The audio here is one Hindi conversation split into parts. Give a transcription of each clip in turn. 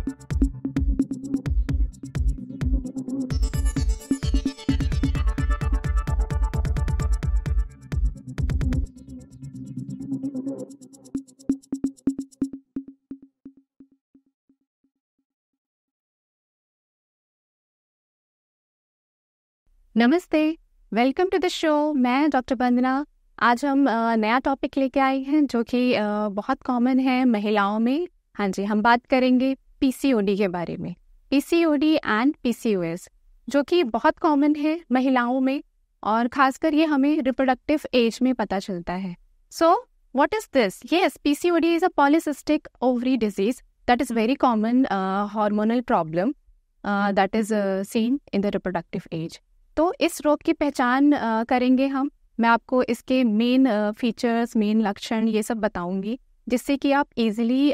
नमस्ते, वेलकम टू द शो। मैं डॉक्टर वंदना। आज हम नया टॉपिक लेके आए हैं जो कि बहुत कॉमन है महिलाओं में। हाँ जी, हम बात करेंगे पीसीओडी के बारे में। पीसीओडी एंड पीसीओएस जो कि बहुत कॉमन है महिलाओं में, और खासकर ये हमें रिप्रोडक्टिव एज में पता चलता है। So what is this? Yes, PCOD is a polycystic ovary disease that is very common hormonal problem that is seen in the reproductive age. तो इस रोग की पहचान करेंगे हम। मैं आपको इसके मेन फीचर्स, मेन लक्षण ये सब बताऊंगी, जिससे कि आप इजीली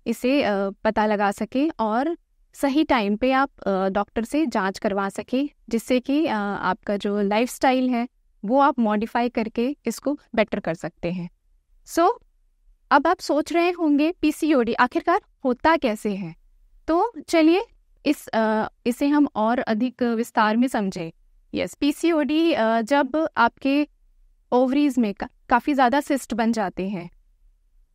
इसे पता लगा सके और सही टाइम पे आप डॉक्टर से जांच करवा सके, जिससे कि आपका जो लाइफस्टाइल है वो आप मॉडिफाई करके इसको बेटर कर सकते हैं। सो अब आप सोच रहे होंगे पीसीओडी आखिरकार होता कैसे है। तो चलिए इसे हम और अधिक विस्तार में समझें। यस, पीसीओडी जब आपके ओवरीज में काफ़ी ज़्यादा सिस्ट बन जाते हैं,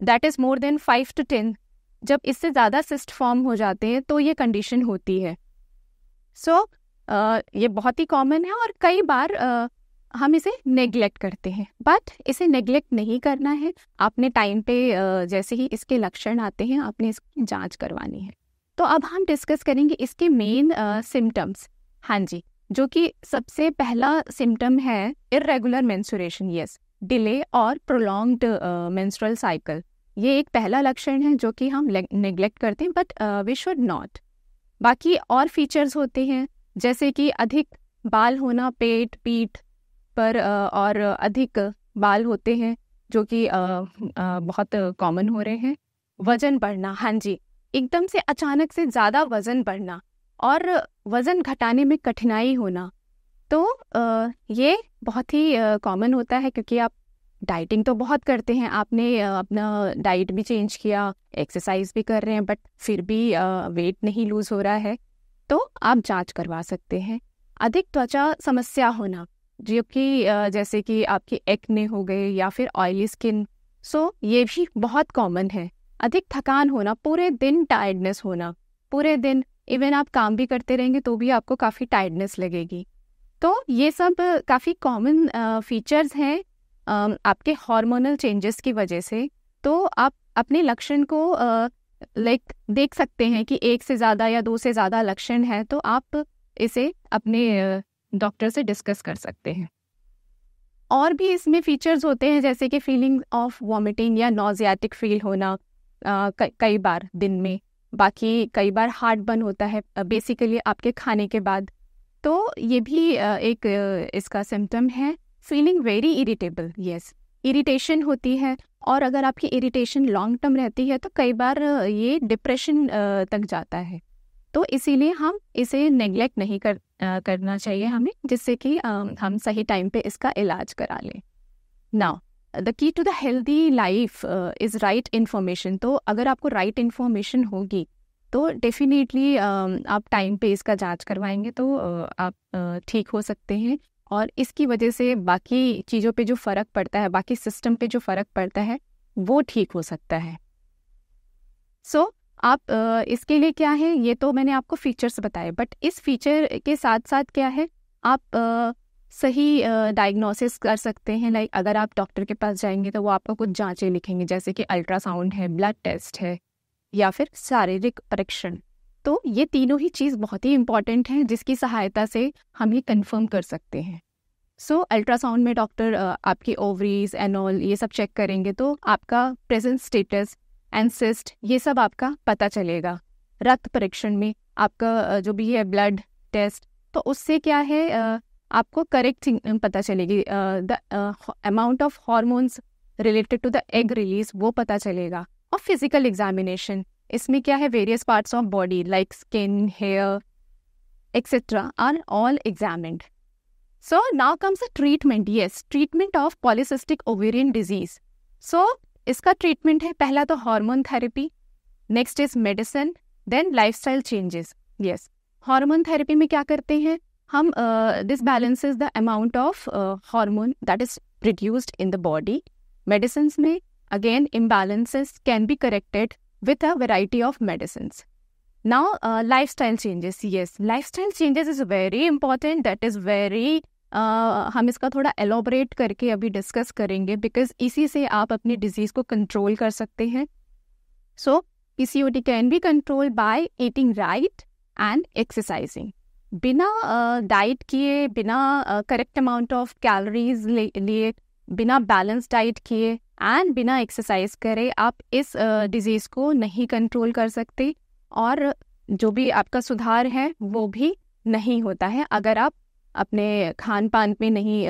that is more than 5 to 10, जब इससे ज़्यादा सिस्ट फॉर्म हो जाते हैं तो ये कंडीशन होती है। सो ये बहुत ही कॉमन है और कई बार हम इसे नेग्लेक्ट करते हैं, बट इसे नेग्लेक्ट नहीं करना है। आपने टाइम पे जैसे ही इसके लक्षण आते हैं आपने इसकी जांच करवानी है। तो अब हम डिस्कस करेंगे इसके मेन सिम्टम्स। हाँ जी, जो कि सबसे पहला सिम्टम है इर्रेगुलर मेंस्ट्रुएशन। यस, डिले और प्रोलॉन्ग्ड मेंस्ट्रुअल साइकिल। ये एक पहला लक्षण है जो कि हम नेग्लेक्ट करते हैं, बट वी शुड नॉट। बाकी और फीचर्स होते हैं जैसे कि अधिक बाल होना पेट, पीठ पर और अधिक बाल होते हैं जो कि बहुत कॉमन हो रहे हैं। वजन बढ़ना, हाँ जी, एकदम से अचानक से ज़्यादा वजन बढ़ना और वज़न घटाने में कठिनाई होना। तो ये बहुत ही कॉमन होता है, क्योंकि आप डाइटिंग तो बहुत करते हैं, आपने अपना डाइट भी चेंज किया, एक्सरसाइज भी कर रहे हैं, बट फिर भी वेट नहीं लूज़ हो रहा है, तो आप जांच करवा सकते हैं। अधिक त्वचा समस्या होना, जो कि जैसे कि आपके एक्ने हो गए या फिर ऑयली स्किन, सो ये भी बहुत कॉमन है। अधिक थकान होना, पूरे दिन टायर्डनेस होना, पूरे दिन इवन आप काम भी करते रहेंगे तो भी आपको काफ़ी टायर्डनेस लगेगी। तो ये सब काफ़ी कॉमन फीचर्स हैं आपके हार्मोनल चेंजेस की वजह से। तो आप अपने लक्षण को देख सकते हैं कि 1 से ज़्यादा या 2 से ज़्यादा लक्षण है, तो आप इसे अपने डॉक्टर से डिस्कस कर सकते हैं। और भी इसमें फीचर्स होते हैं जैसे कि फीलिंग ऑफ वॉमिटिंग या नॉजियाटिक फील होना कई बार दिन में। बाकी कई बार हार्ट बर्न होता है बेसिकली आपके खाने के बाद, तो ये भी एक इसका सिम्टम है। Feeling very irritable, yes, irritation होती है, और अगर आपकी इरिटेशन लॉन्ग टर्म रहती है तो कई बार ये डिप्रेशन तक जाता है। तो इसीलिए हम इसे नेग्लेक्ट नहीं करना चाहिए हमें, जिससे कि हम सही टाइम पे इसका इलाज करा लें। Now the key to the healthy life is right information. तो अगर आपको राइट इन्फॉर्मेशन होगी तो डेफिनेटली आप टाइम पे इसका जांच करवाएंगे तो आप ठीक हो सकते हैं, और इसकी वजह से बाकी चीज़ों पे जो फ़र्क पड़ता है, बाकी सिस्टम पे जो फ़र्क पड़ता है वो ठीक हो सकता है। सो आप इसके लिए क्या है, ये तो मैंने आपको फीचर्स बताए, बट इस फीचर के साथ साथ क्या है, आप सही डायग्नोसिस कर सकते हैं। लाइक अगर आप डॉक्टर के पास जाएंगे तो वो आपको कुछ जांचें लिखेंगे, जैसे कि अल्ट्रासाउंड है, ब्लड टेस्ट है, या फिर शारीरिक परीक्षण। तो ये तीनों ही चीज़ बहुत ही इंपॉर्टेंट हैं, जिसकी सहायता से हम ये कंफर्म कर सकते हैं। सो अल्ट्रासाउंड में डॉक्टर आपकी ओवरीज एंड ऑल ये सब चेक करेंगे, तो आपका प्रेजेंट स्टेटस एंड सिस्ट ये सब आपका पता चलेगा। रक्त परीक्षण में आपका जो भी है ब्लड टेस्ट, तो उससे क्या है आपको करेक्ट पता चलेगी। The amount of hormones related to the egg release वो पता चलेगा। और फिजिकल एग्जामिनेशन, इसमें क्या है, various parts of body like skin, hair etcetera are all examined. So now comes the treatment. Yes, treatment of polycystic ovarian disease. So इसका ट्रीटमेंट है, पहला तो hormone therapy, next is medicine, then lifestyle changes, yes, hormone therapy में क्या करते हैं हम, this balances the amount of hormone that is produced in the body. Medicine में again imbalances can be corrected with a variety of medicines. Now, lifestyle changes. Yes, lifestyle changes is very important. That is very हम इसका थोड़ा elaborate करके अभी डिस्कस करेंगे बिकॉज इसी से आप अपनी डिजीज को कंट्रोल कर सकते हैं. सो PCOD can be control by eating right and exercising. बिना डाइट किए, बिना करेक्ट अमाउंट ऑफ कैलोरीज लिए, बिना बैलेंस डाइट किए एंड बिना एक्सरसाइज करे आप इस डिजीज़ को नहीं कंट्रोल कर सकते, और जो भी आपका सुधार है वो भी नहीं होता है अगर आप अपने खान पान पे नहीं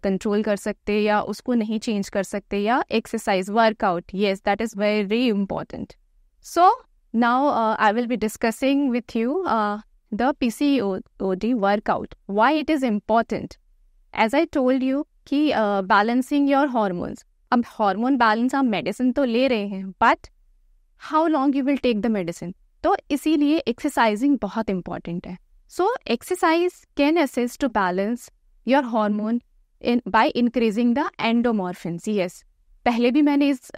कंट्रोल कर सकते या उसको नहीं चेंज कर सकते, या exercise, workout, yes, that is very important. So now I will be discussing with you the PCOD workout, why it is important. As I told you कि बैलेंसिंग योर हॉर्मोन्स. अब हार्मोन बैलेंस आप मेडिसिन तो ले रहे हैं, but how long you will take the medicine. तो इसीलिए एक्सरसाइजिंग बहुत इंपॉर्टेंट है. So exercise can assist to balance your hormone by increasing the endomorphins. Yes, पहले भी मैंने इस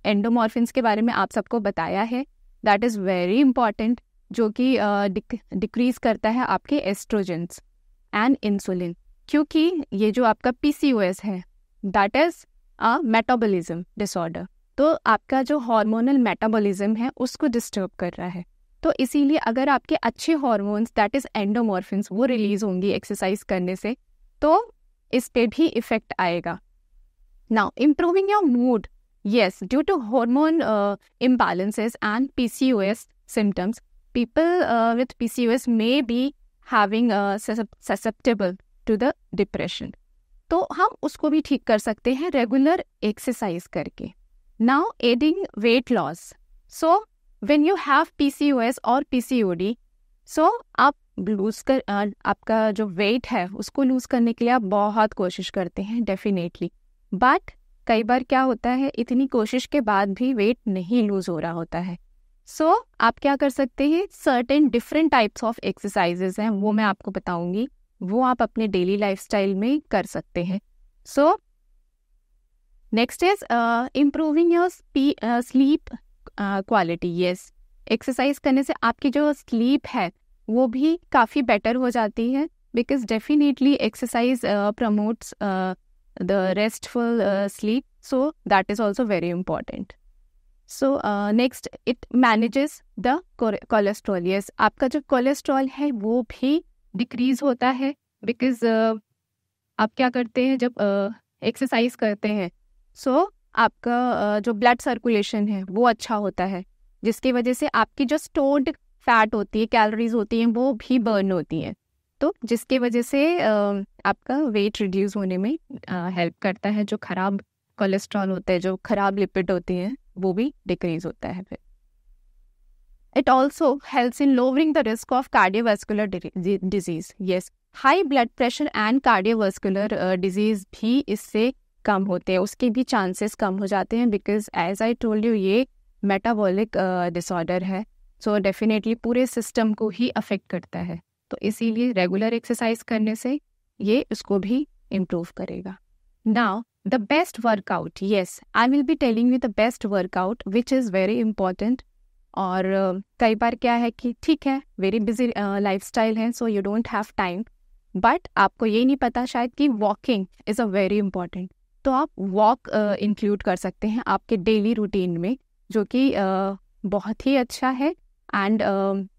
एंडोमॉर्फिन्स के बारे में आप सबको बताया है. दैट इज़ वेरी इंपॉर्टेंट, जो कि डिक्रीज करता है आपके एस्ट्रोजेंस एंड इंसुलिन, क्योंकि ये जो आपका PCOS है that is a metabolism disorder. तो आपका जो हार्मोनल मेटाबॉलिज्म है उसको डिस्टर्ब कर रहा है. तो इसीलिए अगर आपके अच्छे हार्मोन्स दैट इज एंडोमॉर्फिन्स वो रिलीज होंगी एक्सरसाइज करने से, तो इस पे भी इफेक्ट आएगा. Now improving your mood. Yes, due to hormone imbalances and PCOS symptoms, people with PCOS may be having susceptible to the depression. तो हम उसको भी ठीक कर सकते हैं रेगुलर एक्सरसाइज करके. Now adding weight loss. So when you have PCOS और PCOD, सो आप लूज कर आपका जो वेट है उसको लूज करने के लिए आप बहुत कोशिश करते हैं डेफिनेटली, बट कई बार क्या होता है इतनी कोशिश के बाद भी वेट नहीं लूज हो रहा होता है. सो आप क्या कर सकते हैं, certain different types of exercises हैं, वो मैं आपको बताऊंगी, वो आप अपने डेली लाइफस्टाइल में कर सकते हैं. So next is improving your sleep quality. Yes, exercise करने से आपकी जो स्लीप है वो भी काफ़ी बेटर हो जाती है, because definitely exercise promotes the restful sleep, so that is also very important. So next, it manages the cholesterol. Yes, आपका जो कोलेस्ट्रॉल है वो भी डिक्रीज होता है, बिकॉज आप क्या करते हैं जब एक्सरसाइज करते हैं, सो आपका जो ब्लड सर्कुलेशन है वो अच्छा होता है, जिसकी वजह से आपकी जो स्टोर्ड फैट होती है, कैलोरीज होती हैं, वो भी बर्न होती हैं, तो जिसकी वजह से आपका वेट रिड्यूस होने में हेल्प करता है. जो खराब कोलेस्ट्रॉल होता है, जो खराब लिपिड होती हैं, वो भी डिक्रीज होता है. फिर it also helps in lowering the risk of cardiovascular disease. Yes, high blood pressure and cardiovascular disease भी इससे कम होते हैं, उसके भी चांसेस कम हो जाते हैं, because as I told you ये मेटाबॉलिक डिसऑर्डर है, सो डेफिनेटली पूरे सिस्टम को ही अफेक्ट करता है. तो इसीलिए रेगुलर एक्सरसाइज करने से ये उसको भी इम्प्रूव करेगा. Now the best workout. Yes, I will be telling you the best workout which is very important. और कई बार क्या है कि ठीक है वेरी बिजी लाइफस्टाइल है, so you don't have time, but आपको ये नहीं पता शायद कि walking is a very important. तो आप वॉक इंक्लूड कर सकते हैं आपके डेली रूटीन में, जो कि बहुत ही अच्छा है and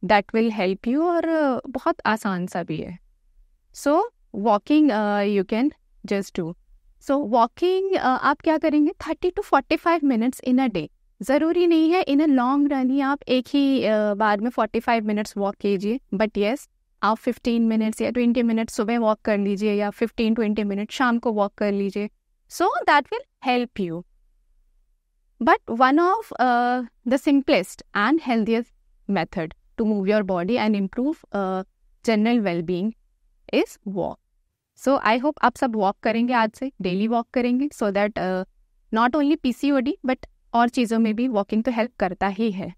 that will help you, और बहुत आसान सा भी है. So walking you can just do. So walking आप क्या करेंगे, 30 to 45 minutes in a day. ज़रूरी नहीं है इन अ लॉन्ग रन ही आप एक ही बार में 45 मिनट्स वॉक कीजिए, बट येस आप 15 मिनट्स या 20 मिनट्स सुबह वॉक कर लीजिए, या 15-20 मिनट शाम को वॉक कर लीजिए, so that will help you. But one of the simplest and healthiest method to move your body and improve general wellbeing is walk. So I hope आप सब वॉक करेंगे, आज से डेली वॉक करेंगे, so that not only PCOD but और चीज़ों में भी वॉकिंग तो हेल्प करता ही है.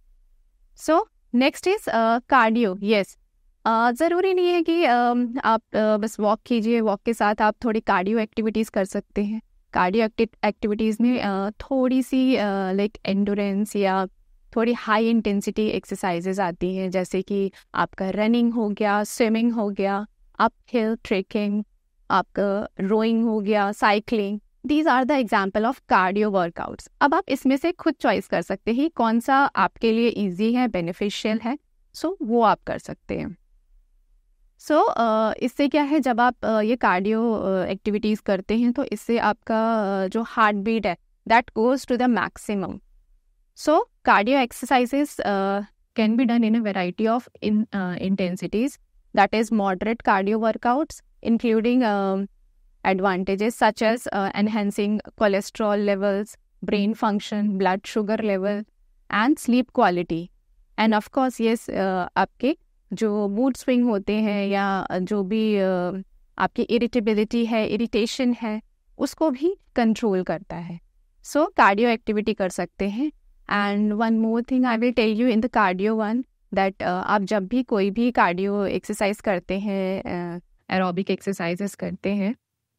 So next is cardio. Yes, ज़रूरी नहीं है कि आप बस वॉक कीजिए, वॉक के साथ आप थोड़ी कार्डियो एक्टिविटीज़ कर सकते हैं. कार्डियो एक्टिविटीज़ में थोड़ी सी लाइक एंडोरेंस या थोड़ी हाई इंटेंसिटी एक्सरसाइजेज आती हैं, जैसे कि आपका रनिंग हो गया, स्विमिंग हो गया, अप हिल ट्रेकिंग, आपका रोइंग हो गया, cycling. These are the example of cardio workouts. अब आप इसमें से खुद चॉइस कर सकते हैं कौन सा आपके लिए ईजी है, बेनिफिशियल है, सो वो आप कर सकते हैं. सो इससे क्या है, जब आप ये कार्डियो एक्टिविटीज़ करते हैं तो इससे आपका जो हार्ट बीट है that goes to the maximum. So cardio exercises can be done in a variety of intensities, that is moderate cardio workouts, including advantages such as enhancing cholesterol levels, brain function, blood sugar level, and sleep quality. And of course, yes, आपके जो मूड स्विंग होते हैं या जो भी आपकी इरिटेबिलिटी है, इरिटेशन है, उसको भी कंट्रोल करता है. सो कार्डियो एक्टिविटी कर सकते हैं. And one more thing I will tell you in the cardio one, that आप जब भी कोई भी कार्डियो एक्सरसाइज करते हैं, एरोबिक एक्सरसाइजेस करते हैं,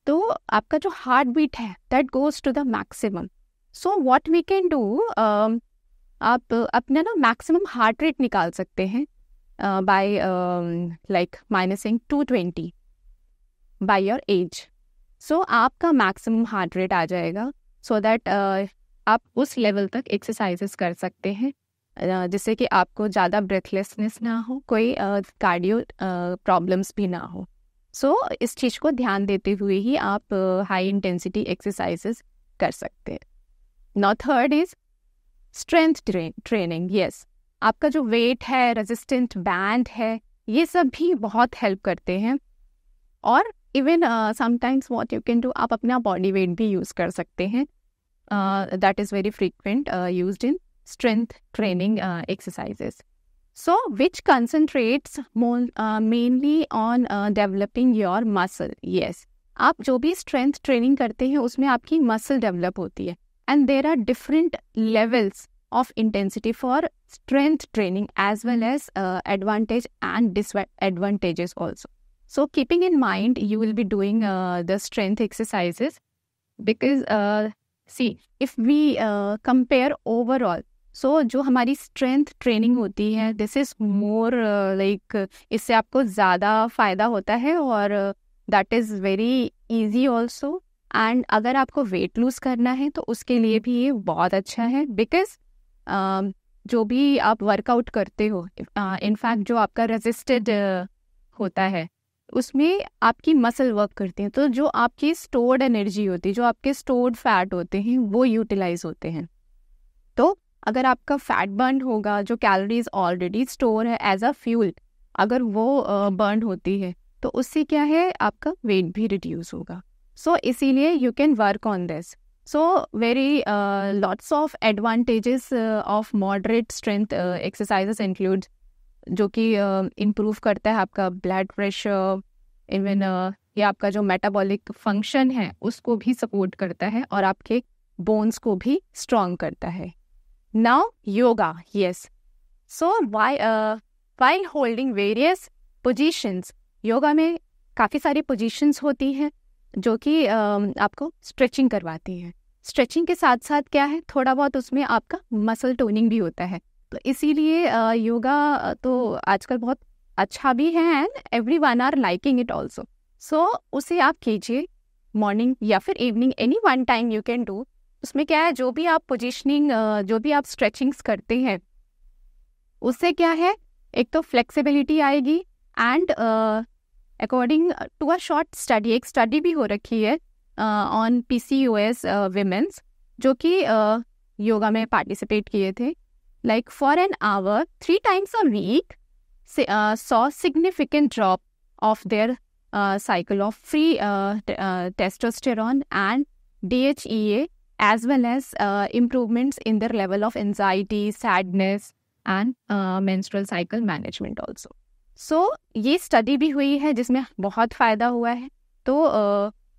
तो आपका जो हार्ट बीट है that goes to the maximum. So what we can do, आप अपना ना मैक्सिमम हार्ट रेट निकाल सकते हैं by like minusing 220 by your age. So आपका मैक्सिमम हार्ट रेट आ जाएगा, सो दैट आप उस लेवल तक एक्सरसाइजेस कर सकते हैं जिससे कि आपको ज़्यादा ब्रेथलेसनेस ना हो, कोई कार्डियो प्रॉब्लम्स भी ना हो. सो इस चीज़ को ध्यान देते हुए ही आप हाई इंटेंसिटी एक्सरसाइजेस कर सकते हैं. Now third is strength training. Yes, आपका जो वेट है, रेजिस्टेंट बैंड है, ये सब भी बहुत हेल्प करते हैं. और even sometimes what you can do, आप अपना बॉडी वेट भी यूज़ कर सकते हैं. That is very frequent used in strength training exercises. So which concentrates mainly on developing your muscle. Yes, आप जो भी strength training करते हैं उसमें आपकी muscle develop होती है, and there are different levels of intensity for strength training as well as advantage and disadvantages also. So keeping in mind, you will be doing the strength exercises because see, if we compare overall, सो जो हमारी स्ट्रेंथ ट्रेनिंग होती है, दिस इज़ मोर लाइक, इससे आपको ज़्यादा फ़ायदा होता है और that is very easy also. And अगर आपको वेट लूज़ करना है तो उसके लिए भी ये बहुत अच्छा है, बिकॉज जो भी आप वर्कआउट करते हो, इनफैक्ट जो आपका रेजिस्टेड होता है उसमें आपकी मसल वर्क करती हैं, तो जो आपकी स्टोर्ड एनर्जी होती है, जो आपके स्टोर्ड फैट होते हैं, वो यूटिलाइज होते हैं. तो अगर आपका फैट बर्न होगा, जो कैलोरीज ऑलरेडी स्टोर है एज अ फ्यूल, अगर वो बर्न होती है तो उससे क्या है, आपका वेट भी रिड्यूस होगा. सो इसीलिए you can work on this. So very lots of advantages of moderate strength exercises include, जो कि इम्प्रूव करता है आपका ब्लड प्रेशर, इवन ये आपका जो मेटाबॉलिक फंक्शन है उसको भी सपोर्ट करता है और आपके बोन्स को भी स्ट्रॉन्ग करता है. Now yoga, yes. So while holding various positions, yoga में काफ़ी सारी पोजीशंस होती हैं जो कि आपको स्ट्रेचिंग करवाती हैं. स्ट्रेचिंग के साथ साथ क्या है, थोड़ा बहुत उसमें आपका मसल टोनिंग भी होता है. तो इसीलिए योगा तो आजकल बहुत अच्छा भी है and everyone are liking it also. So उसे आप कीजिए मॉर्निंग या फिर evening, any one time you can do. उसमें क्या है, जो भी आप पोजीशनिंग, जो भी आप स्ट्रेचिंग्स करते हैं, उससे क्या है, एक तो फ्लेक्सिबिलिटी आएगी and according to a short study, एक स्टडी भी हो रखी है ऑन PCOS विमेंस, जो कि योगा में पार्टिसिपेट किए थे. Like for an hour 3 times a week saw significant drop of their cycle of free testosterone and DHEA, as well as improvements in their level of anxiety, sadness and menstrual cycle management also. So ये स्टडी भी हुई है जिसमें बहुत फ़ायदा हुआ है. तो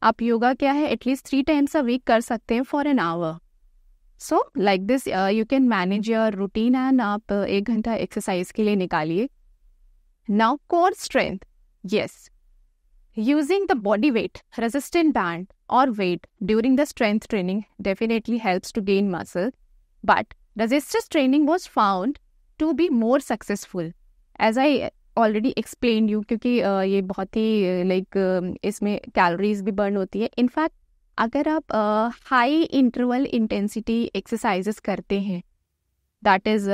आप योगा क्या है, एटलीस्ट 3 times a week कर सकते हैं for an hour. So like this you can manage your routine and आप 1 घंटा एक्सरसाइज के लिए निकालिए. Now core strength. Yes, using the body weight, resistant band or weight during the strength training definitely helps to gain muscle, but resistance training was found to be more successful, as I already explained you, क्योंकि ये बहुत ही इसमें कैलोरीज भी बर्न होती है. इनफैक्ट अगर आप हाई इंटरवल इंटेंसिटी एक्सरसाइजेस करते हैं, that is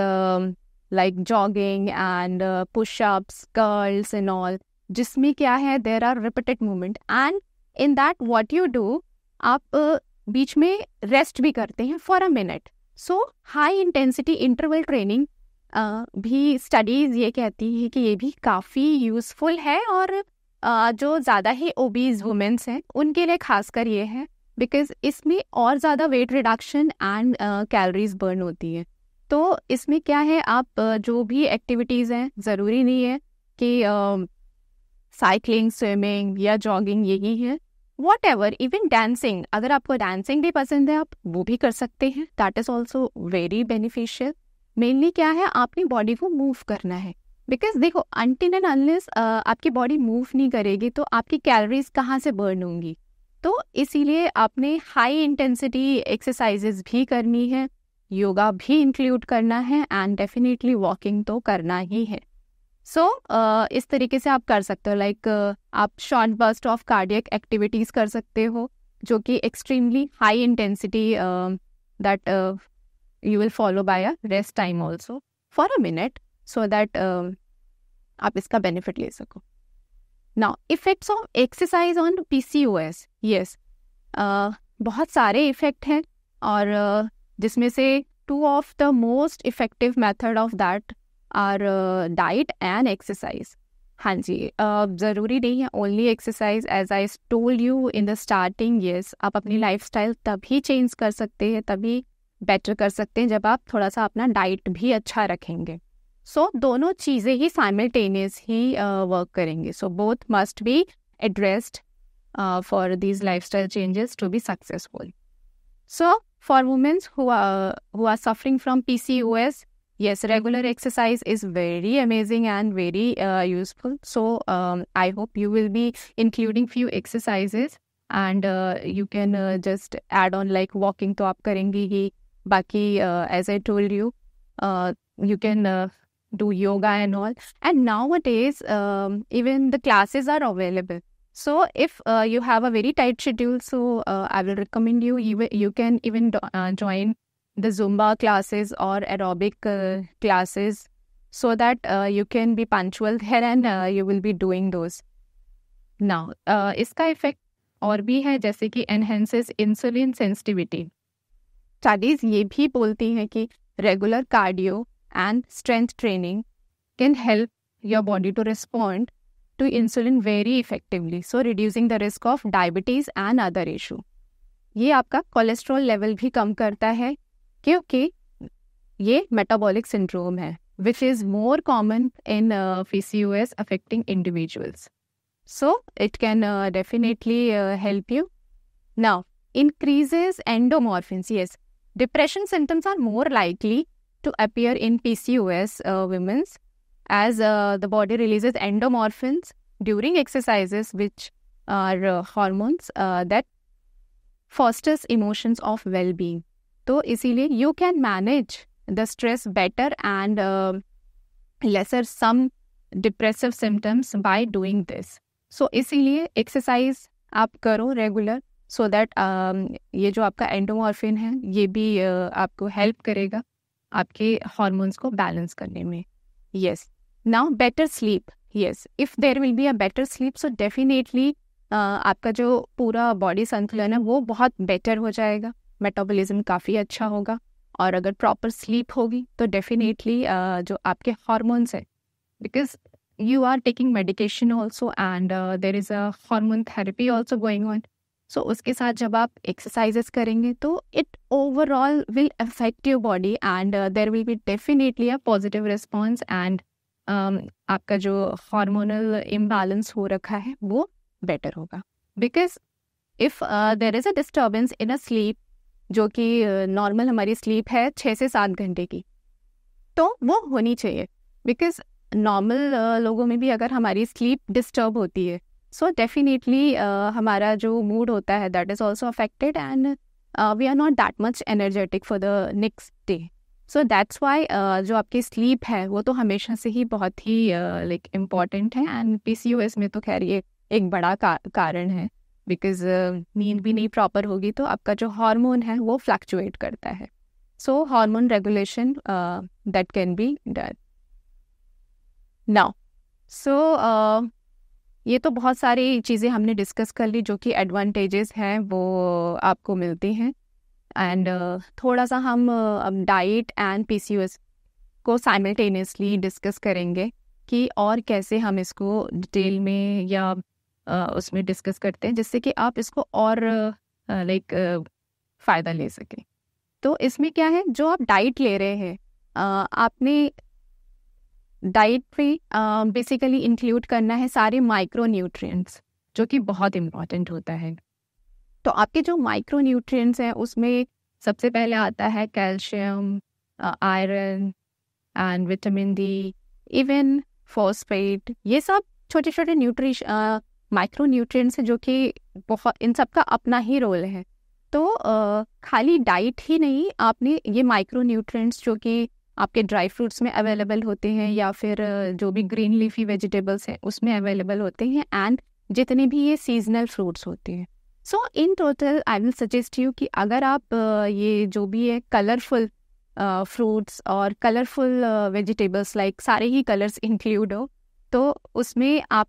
like jogging and pushups, curls and all, जिसमें क्या है, there are repeated movement and in that what you do, आप बीच में रेस्ट भी करते हैं for a minute. So high intensity interval training भी स्टडीज ये कहती है कि ये भी काफ़ी यूज़फुल है, और जो ज़्यादा ही ओबीज वुमेन्स हैं उनके लिए खासकर ये है, बिकॉज इसमें और ज़्यादा weight reduction and calories burn होती है. तो इसमें क्या है, आप जो भी एक्टिविटीज़ हैं, ज़रूरी नहीं है कि साइकिलिंग, स्विमिंग या जॉगिंग यही है, वॉट एवर, इवन डांसिंग, अगर आपको डांसिंग भी पसंद है आप वो भी कर सकते हैं, that is also very beneficial. Mainly क्या है, आपकी बॉडी को मूव करना है, बिकॉज देखो अनटिल एंड अनलेस आपकी बॉडी मूव नहीं करेगी तो आपकी कैलोरीज कहाँ से बर्न होंगी. तो इसीलिए आपने हाई इंटेंसिटी एक्सरसाइजेज भी करनी है, योगा भी इंक्लूड करना है, एंड डेफिनेटली वॉकिंग तो करना ही है. सो इस तरीके से आप कर सकते हो, लाइक आप short burst of cardiac activities कर सकते हो, जो कि extremely high intensity that you will follow by a rest time also for a minute, so that आप इसका benefit ले सको. Now effects of exercise on PCOS. Yes, बहुत सारे इफेक्ट हैं, और जिसमें से 2 of the most effective method of that are diet and exercise. हाँ जी, ज़रूरी नहीं है only exercise, as I told you in the starting. Yes, आप अपनी लाइफस्टाइल तभी चेंज कर सकते हैं, तभी बेटर कर सकते हैं जब आप थोड़ा सा अपना डाइट भी अच्छा रखेंगे. सो दोनों चीज़ें ही साइमल्टेनियस ही वर्क करेंगे. So both must be addressed for these lifestyle changes to be successful. So for womens who are suffering from PCOS, yes, regular exercise is very amazing and very useful. So I hope you will be including few exercises, and you can just add on like walking तो आप करेंगे ही. बाकी as I told you, you can do yoga and all, and nowadays even the classes are available. So if you have a very tight schedule, so I will recommend you can even join the Zumba classes or aerobic classes, so that you can be punctual there and you will be doing those. Now इसका इफेक्ट और भी है, जैसे कि enhances insulin sensitivity. स्टडीज ये भी बोलती हैं कि regular cardio and strength training can help your body to respond to insulin very effectively, so reducing the risk of diabetes and other issue. ये आपका कोलेस्ट्रॉल लेवल भी कम करता है, क्योंकि ये मेटाबॉलिक सिंड्रोम है which is more common in PCOS affecting individuals. So it can definitely help you. Now increases endomorphins. Yes, depression symptoms are more likely to appear in PCOS women, as the body releases endomorphins during exercises, which are hormones that fosters emotions of well-being. तो इसीलिए you can manage the stress better and lesser some depressive symptoms by doing this. So इसीलिए exercise आप करो रेगुलर, सो दैट ये जो आपका एंडोमॉर्फिन है ये भी आपको हेल्प करेगा आपके हॉर्मोन्स को बैलेंस करने में. Yes, now better sleep. Yes, if there will be a better sleep, so definitely आपका जो पूरा बॉडी संतुलन है वो बहुत बेटर हो जाएगा, मेटाबॉलिज्म काफ़ी अच्छा होगा, और अगर प्रॉपर स्लीप होगी तो डेफिनेटली जो आपके हॉर्मोन्स है, because you are taking medication also, and there is a hormone therapy also going on. So उसके साथ जब आप exercises करेंगे तो it overall will affect your body, and there will be definitely a positive response, and आपका जो hormonal imbalance हो रखा है वो better होगा. Because if there is a disturbance in a sleep, जो कि नॉर्मल हमारी स्लीप है 6 से 7 घंटे की, तो वो होनी चाहिए। बिकॉज नॉर्मल लोगों में भी अगर हमारी स्लीप डिस्टर्ब होती है, सो डेफिनेटली हमारा जो मूड होता है that is also affected, and we are not that much energetic for the next day. So that's why जो आपकी स्लीप है वो तो हमेशा से ही बहुत ही लाइक इम्पॉर्टेंट है, एंड PCOS में तो खैर ये एक बड़ा कारण है, बिकॉज नींद भी नहीं प्रॉपर होगी तो आपका जो हार्मोन है वो फ्लक्चुएट करता है। So hormone regulation that can be done now. So ये तो बहुत सारी चीज़ें हमने डिस्कस कर ली जो कि एडवांटेजेस हैं वो आपको मिलते हैं, एंड थोड़ा सा हम अब डाइट एंड PCOS को साइमल्टेनियसली डिस्कस करेंगे कि और कैसे हम इसको डिटेल में या उसमें डिस्कस करते हैं जिससे कि आप इसको और लाइक फ़ायदा ले सकें। तो इसमें क्या है, जो आप डाइट ले रहे हैं आपने डाइट पे बेसिकली इंक्लूड करना है सारे माइक्रो न्यूट्रिएंट्स, जो कि बहुत इम्पॉर्टेंट होता है। तो आपके जो माइक्रो न्यूट्रिएंट्स हैं उसमें सबसे पहले आता है calcium, iron and vitamin D, even phosphate. ये सब छोटे छोटे माइक्रो न्यूट्रिएंट्स हैं जो कि बहुत, इन सब का अपना ही रोल है। तो खाली डाइट ही नहीं, आपने ये माइक्रो न्यूट्रिएंट्स जो कि आपके ड्राई फ्रूट्स में अवेलेबल होते हैं या फिर जो भी ग्रीन लीफी वेजिटेबल्स हैं उसमें अवेलेबल होते हैं, एंड जितने भी ये सीजनल फ्रूट्स होते हैं। So in total I will suggest you कि अगर आप ये जो भी है कलरफुल फ्रूट्स और कलरफुल वेजिटेबल्स, लाइक सारे ही कलर्स इंक्लूड हो, तो उसमें आप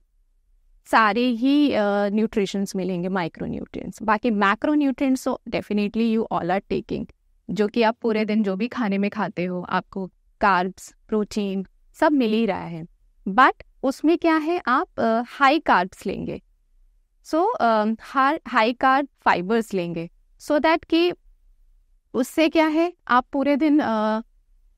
सारे ही न्यूट्रिशंस मिलेंगे, माइक्रो न्यूट्रिएंट्स। बाकी मैक्रो न्यूट्रिएंट्स तो definitely you all are taking, जो कि आप पूरे दिन जो भी खाने में खाते हो आपको कार्ब्स, प्रोटीन सब मिल ही रहा है, बट उसमें क्या है आप हाई कार्ब्स लेंगे। सो हाई कार्ब फाइबर्स लेंगे, सो दैट कि उससे क्या है आप पूरे दिन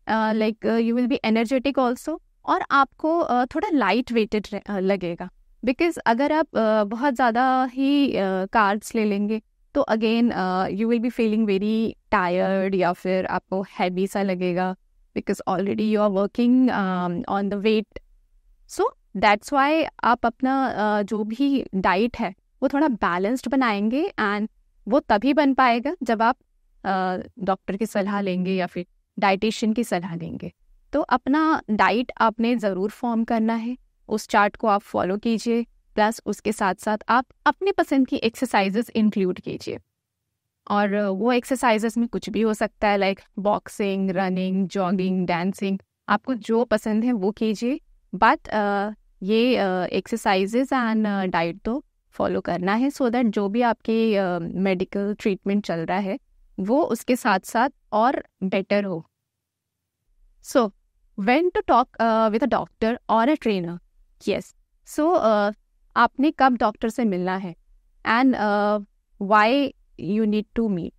like you will be energetic also, और आपको थोड़ा लाइट वेटेड लगेगा। बिकॉज अगर आप बहुत ज़्यादा ही कार्ब्स ले लेंगे तो again you will be feeling very tired, या फिर आपको हैवी सा लगेगा, because already you are working on the weight. So that's why आप अपना जो भी डाइट है वो थोड़ा बैलेंस्ड बनाएंगे, एंड वो तभी बन पाएगा जब आप डॉक्टर की सलाह लेंगे या फिर डाइटिशियन की सलाह लेंगे। तो अपना डाइट आपने ज़रूर फॉर्म करना है, उस चार्ट को आप फॉलो कीजिए, प्लस उसके साथ साथ आप अपने पसंद की एक्सरसाइजेस इंक्लूड कीजिए। और वो एक्सरसाइजेस में कुछ भी हो सकता है, like boxing, running, jogging, dancing, आपको जो पसंद है वो कीजिए, बट ये एक्सरसाइजेस एंड डाइट तो फॉलो करना है, सो दैट जो भी आपके मेडिकल ट्रीटमेंट चल रहा है वो उसके साथ साथ और बेटर हो। So when to talk with a doctor और अ ट्रेनर, यस। सो आपने कब डॉक्टर से मिलना है, and why you need to meet.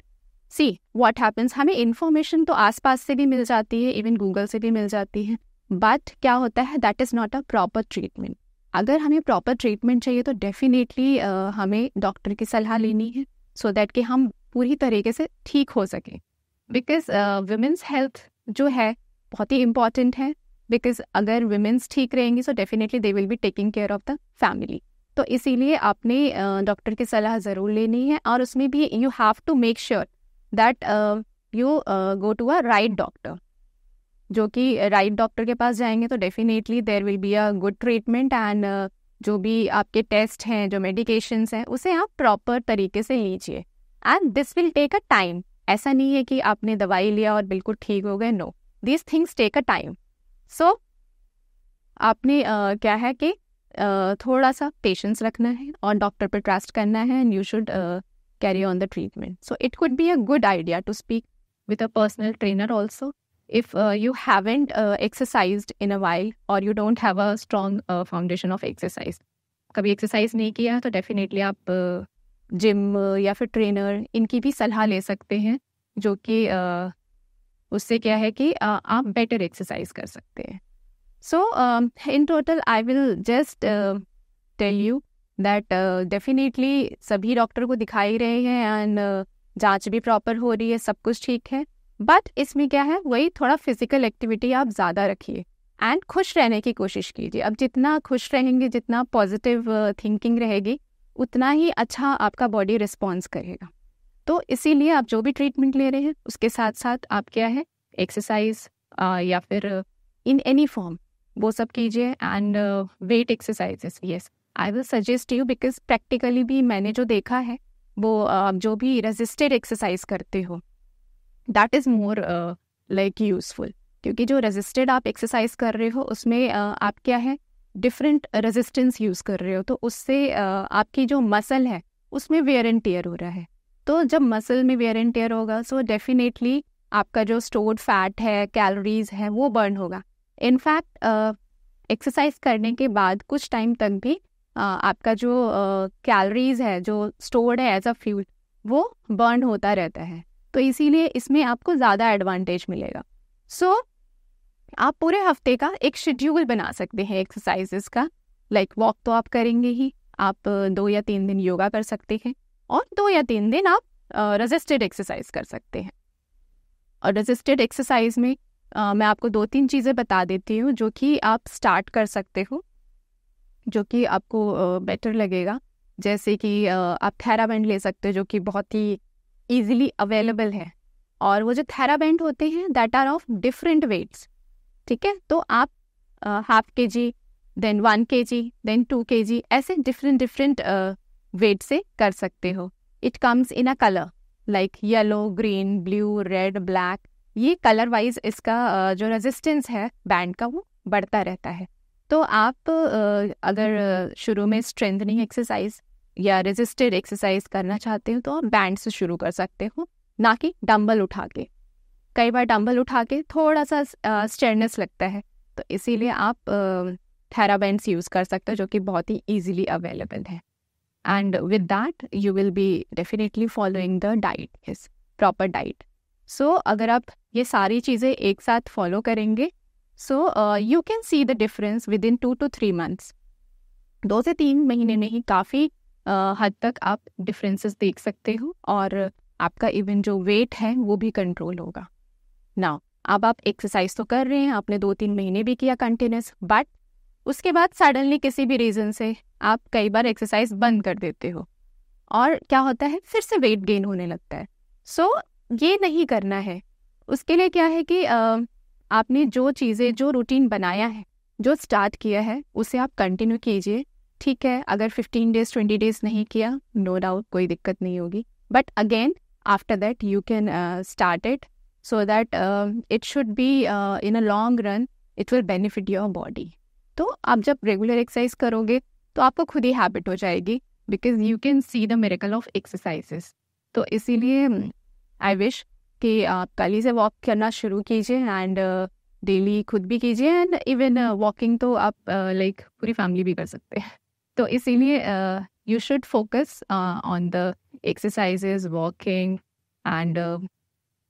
See what happens, हमें इंफॉर्मेशन तो आसपास से भी मिल जाती है, इवन गूगल से भी मिल जाती है, बट क्या होता है that is not a proper treatment. अगर हमें प्रॉपर ट्रीटमेंट चाहिए तो डेफिनेटली हमें डॉक्टर की सलाह लेनी है, सो दैट कि हम पूरी तरीके से ठीक हो सकें। बिकॉज वुमेन्स हेल्थ जो है बहुत ही इम्पॉर्टेंट है, बिकॉज अगर वुमेन्स ठीक रहेंगी so definitely they will be taking care of the family. तो इसीलिए आपने डॉक्टर की सलाह ज़रूर लेनी है, और उसमें भी you have to make sure that you go to a right doctor, जो कि राइट डॉक्टर के पास जाएंगे तो definitely there will be a good treatment, and जो भी आपके टेस्ट हैं, जो मेडिकेशंस हैं, उसे आप प्रॉपर तरीके से लीजिए, and this will take a time. ऐसा नहीं है कि आपने दवाई लिया और बिल्कुल ठीक हो गए, no, this things take a time. So आपने क्या है कि थोड़ा सा पेशेंस रखना है और डॉक्टर पर ट्रस्ट करना है, and you should carry on the treatment. So it could be a good idea to speak with a personal trainer also if you haven't exercised in a while, or you don't have a strong foundation of exercise. कभी एक्सरसाइज नहीं किया तो डेफिनेटली आप जिम या फिर ट्रेनर इनकी भी सलाह ले सकते हैं, जो कि उससे क्या है कि आप बेटर एक्सरसाइज कर सकते हैं। So in total I will just tell you that definitely सभी डॉक्टर को दिखा ही रहे हैं, एंड जांच भी प्रॉपर हो रही है, सब कुछ ठीक है। बट इसमें क्या है, वही थोड़ा फिजिकल एक्टिविटी आप ज़्यादा रखिए एंड खुश रहने की कोशिश कीजिए। अब जितना खुश रहेंगे, जितना पॉजिटिव थिंकिंग रहेगी, उतना ही अच्छा आपका बॉडी रिस्पॉन्स करेगा। तो इसीलिए आप जो भी ट्रीटमेंट ले रहे हैं उसके साथ साथ आप क्या है, एक्सरसाइज या फिर इन एनी फॉर्म वो सब कीजिए। And weight exercises, yes I will suggest you, because practically भी मैंने जो देखा है वो जो भी रेजिस्टेड एक्सरसाइज करते हो that is more like useful, क्योंकि जो रेजिस्टेड आप एक्सरसाइज कर रहे हो उसमें आप क्या है, डिफरेंट रेजिस्टेंस यूज़ कर रहे हो, तो उससे आपकी जो मसल है उसमें वेयर एंड टेयर हो रहा है। तो जब मसल में वेयर एंड टेयर होगा सो डेफिनेटली आपका जो स्टोर्ड फैट है, कैलोरीज है, वो बर्न होगा। इनफैक्ट एक्सरसाइज करने के बाद कुछ टाइम तक भी आपका जो कैलोरीज है, जो स्टोर्ड है एज अ फ्यूल, वो बर्न होता रहता है। तो इसीलिए इसमें आपको ज़्यादा एडवांटेज मिलेगा। सो आप पूरे हफ्ते का एक शेड्यूल बना सकते हैं एक्सरसाइजेस का। लाइक वॉक तो आप करेंगे ही, आप 2 या 3 दिन योगा कर सकते हैं और 2 या 3 दिन आप रेजिस्टेड एक्सरसाइज कर सकते हैं। और रेजिस्टेड एक्सरसाइज में मैं आपको 2-3 चीज़ें बता देती हूँ जो कि आप स्टार्ट कर सकते हो, जो कि आपको बेटर लगेगा। जैसे कि आप थेराबैंड ले सकते हो, जो कि बहुत ही ईजिली अवेलेबल है। और वो जो थेराबैंड होते हैं that are of different weights, ठीक है। तो आप 1/2 kg, then 1 kg, then 2 kg, ऐसे डिफरेंट वेट से कर सकते हो। It comes in a colour like yellow, green, blue, red, black. ये कलर वाइज इसका जो रेजिस्टेंस है बैंड का वो बढ़ता रहता है। तो आप अगर शुरू में स्ट्रेंथनिंग एक्सरसाइज या रेजिस्टेड एक्सरसाइज करना चाहते हो तो आप बैंड से शुरू कर सकते हो, ना कि डंबल उठा के। कई बार डंबल उठा के थोड़ा सा स्टेरनेस लगता है, तो इसीलिए आप थेराबैंड्स यूज़ कर सकते हो, जो कि बहुत ही ईजिली अवेलेबल है। And with that you will be definitely following the diet, yes, proper diet. So अगर आप ये सारी चीज़ें एक साथ फॉलो करेंगे so you can see the difference within 2 to 3 months। 2 से 3 महीने में ही काफ़ी हद तक आप डिफरेंसेस देख सकते हो और आपका इवन जो वेट है वो भी कंट्रोल होगा। नाउ अब आप एक्सरसाइज तो कर रहे हैं, आपने 2-3 महीने भी किया कंटिन्यूस, बट उसके बाद सडनली किसी भी रीज़न से आप कई बार एक्सरसाइज बंद कर देते हो और क्या होता है, फिर से वेट गेन होने लगता है। सो ये नहीं करना है। उसके लिए क्या है कि आपने जो चीज़ें, जो रूटीन बनाया है, जो स्टार्ट किया है, उसे आप कंटिन्यू कीजिए। ठीक है, अगर 15 days 20 days नहीं किया, नो डाउट कोई दिक्कत नहीं होगी, but again after that you can start it so that it should be in a long run it will benefit your body। तो आप जब रेगुलर एक्सरसाइज करोगे तो आपको खुद ही हैबिट हो जाएगी, because you can see the miracle of exercises. तो इसीलिए आई विश कि आप कल ही से वॉक करना शुरू कीजिए एंड डेली खुद भी कीजिए। एंड इवन वॉकिंग तो आप लाइक पूरी फैमिली भी कर सकते हैं। तो इसीलिए you should focus on the exercises, walking. And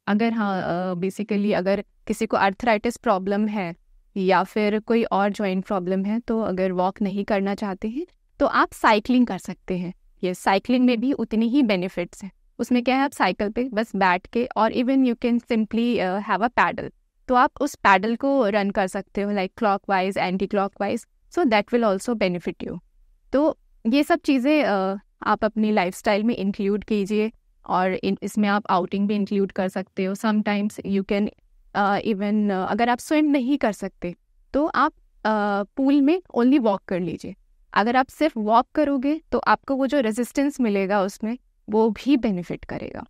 अगर हाँ बेसिकली अगर किसी को आर्थराइटिस प्रॉब्लम है या फिर कोई और जॉइंट प्रॉब्लम है, तो अगर वॉक नहीं करना चाहते हैं तो आप साइकिलिंग कर सकते हैं। ये साइकिलिंग में भी उतनी ही बेनिफिट्स हैं। उसमें क्या है, आप साइकिल पे बस बैठ के, और even you can simply have a paddle, तो आप उस पैडल को रन कर सकते हो like clockwise, anti clockwise, so that will also benefit you. तो ये सब चीज़ें आप अपनी लाइफस्टाइल में इंक्लूड कीजिए और इसमें आप आउटिंग भी इंक्लूड कर सकते हो। समटाइम्स यू कैन इवन अगर आप स्विम नहीं कर सकते तो आप पूल में ओनली वॉक कर लीजिए। अगर आप सिर्फ वॉक करोगे तो आपको वो जो रेजिस्टेंस मिलेगा उसमें वो भी बेनिफिट करेगा।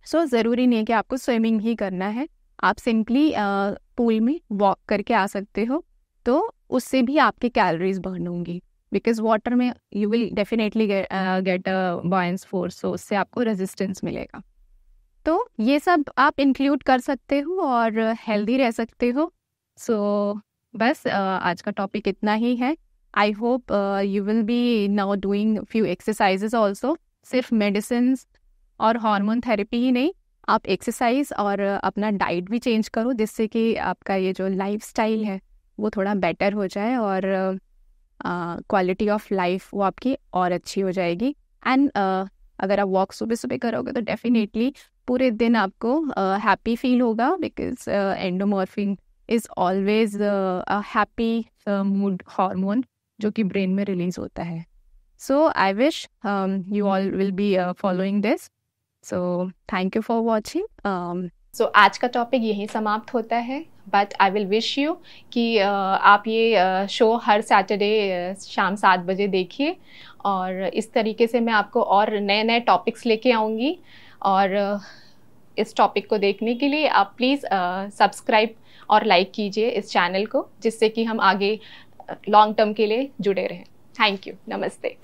सो ज़रूरी नहीं है कि आपको स्विमिंग ही करना है, आप सिंपली पूल में वॉक करके आ सकते हो, तो उससे भी आपकी कैलोरीज बर्न होंगी, बिकॉज वाटर में you will definitely get a buoyance force, so उससे आपको रेजिस्टेंस मिलेगा। तो ये सब आप इंक्लूड कर सकते हो और हेल्दी रह सकते हो। सो बस आज का टॉपिक इतना ही है। I hope you will B now doing few exercises also. सिर्फ मेडिसिन और हार्मोन थेरेपी ही नहीं, आप एक्सरसाइज और अपना डाइट भी चेंज करो, जिससे कि आपका ये जो लाइफस्टाइल है वो थोड़ा बेटर हो जाए और क्वालिटी ऑफ लाइफ वो आपकी और अच्छी हो जाएगी। एंड अगर आप वॉक सुबह सुबह करोगे तो डेफिनेटली पूरे दिन आपको हैप्पी फील होगा, because endomorphin is always a happy mood hormone जो कि ब्रेन में रिलीज होता है. So I wish you all will be following this. So thank you for watching. So आज का टॉपिक यहीं समाप्त होता है, but I will wish you कि आप ये शो हर सैटरडे शाम 7 बजे देखिए, और इस तरीके से मैं आपको और नए नए टॉपिक्स लेके आऊँगी. और इस टॉपिक को देखने के लिए आप प्लीज़ सब्सक्राइब और लाइक कीजिए इस चैनल को, जिससे कि हम आगे लॉन्ग टर्म के लिए जुड़े रहें. Thank you. नमस्ते.